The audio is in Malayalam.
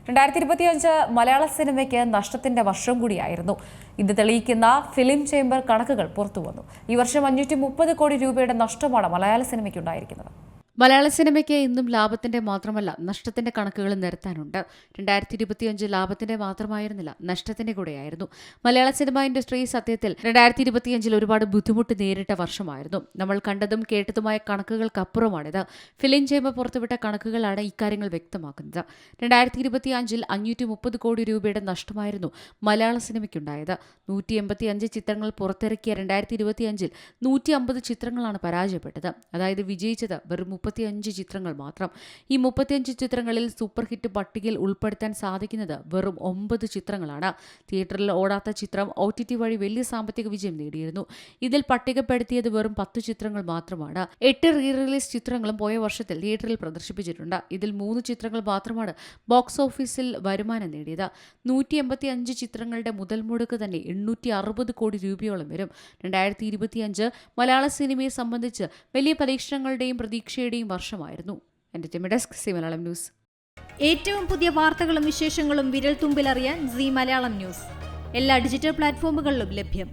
2025 മലയാള സിനിമയ്ക്ക് നഷ്ടത്തിന്റെ വർഷം കൂടിയായിരുന്നു. ഇത് തെളിയിക്കുന്ന ഫിലിം ചേംബർ കണക്കുകൾ പുറത്തുവന്നു. ഈ വർഷം 530 കോടി രൂപയുടെ നഷ്ടമാണ് മലയാള സിനിമയ്ക്കുണ്ടായിരിക്കുന്നത്. മലയാള സിനിമയ്ക്ക് ഇന്നും ലാഭത്തിന്റെ മാത്രമല്ല നഷ്ടത്തിന്റെ കണക്കുകൾ നിരത്താനുണ്ട്. 2025 ലാഭത്തിന്റെ മാത്രമായിരുന്നില്ല, നഷ്ടത്തിന്റെ കൂടെയായിരുന്നു. മലയാള സിനിമ ഇൻഡസ്ട്രി സത്യത്തിൽ 2025 ഒരുപാട് ബുദ്ധിമുട്ട് നേരിട്ട വർഷമായിരുന്നു. നമ്മൾ കണ്ടതും കേട്ടതുമായ കണക്കുകൾക്കപ്പുറമാണിത്. ഫിലിം ചേംബർ പുറത്തുവിട്ട കണക്കുകളാണ് ഇക്കാര്യങ്ങൾ വ്യക്തമാക്കുന്നത്. 2025 530 കോടി രൂപയുടെ നഷ്ടമായിരുന്നു മലയാള സിനിമയ്ക്കുണ്ടായത്. 185 ചിത്രങ്ങൾ പുറത്തിറക്കിയ 2025 150 ചിത്രങ്ങളാണ് പരാജയപ്പെട്ടത്. അതായത് വിജയിച്ചത് വെറും 35 ചിത്രങ്ങൾ മാത്രം. ഈ 35 ചിത്രങ്ങളിൽ സൂപ്പർ ഹിറ്റ് പട്ടികയിൽ ഉൾപ്പെടുത്താൻ സാധിക്കുന്നത് വെറും 9 ചിത്രങ്ങളാണ്. തിയേറ്ററിൽ ഓടാത്ത ചിത്രം OTT വഴി വലിയ സാമ്പത്തിക വിജയം നേടിയിരുന്നു. ഇതിൽ പട്ടികപ്പെടുത്തിയത് വെറും 10 ചിത്രങ്ങൾ മാത്രമാണ്. 8 റീ റിലീസ് ചിത്രങ്ങളും പോയ വർഷത്തിൽ തിയേറ്ററിൽ പ്രദർശിപ്പിച്ചിട്ടുണ്ട്. ഇതിൽ 3 ചിത്രങ്ങൾ മാത്രമാണ് ബോക്സ് ഓഫീസിൽ വരുമാനം നേടിയത്. 185 ചിത്രങ്ങളുടെ മുതൽ മുടക്ക് തന്നെ 860 കോടി രൂപയോളം വരും. 2025 മലയാള സിനിമയെ സംബന്ധിച്ച് വലിയ പരീക്ഷണങ്ങളുടെയും പ്രതീക്ഷയുടെയും വർഷമായിരുന്നു. Entertainment desk, C Malayalam news. ഏറ്റവും പുതിയ വാർത്തകളും വിശേഷങ്ങളും വിരൽ തുമ്പിലറിയാൻ സി മലയാളം ന്യൂസ് എല്ലാ ഡിജിറ്റൽ പ്ലാറ്റ്ഫോമുകളിലും ലഭ്യം.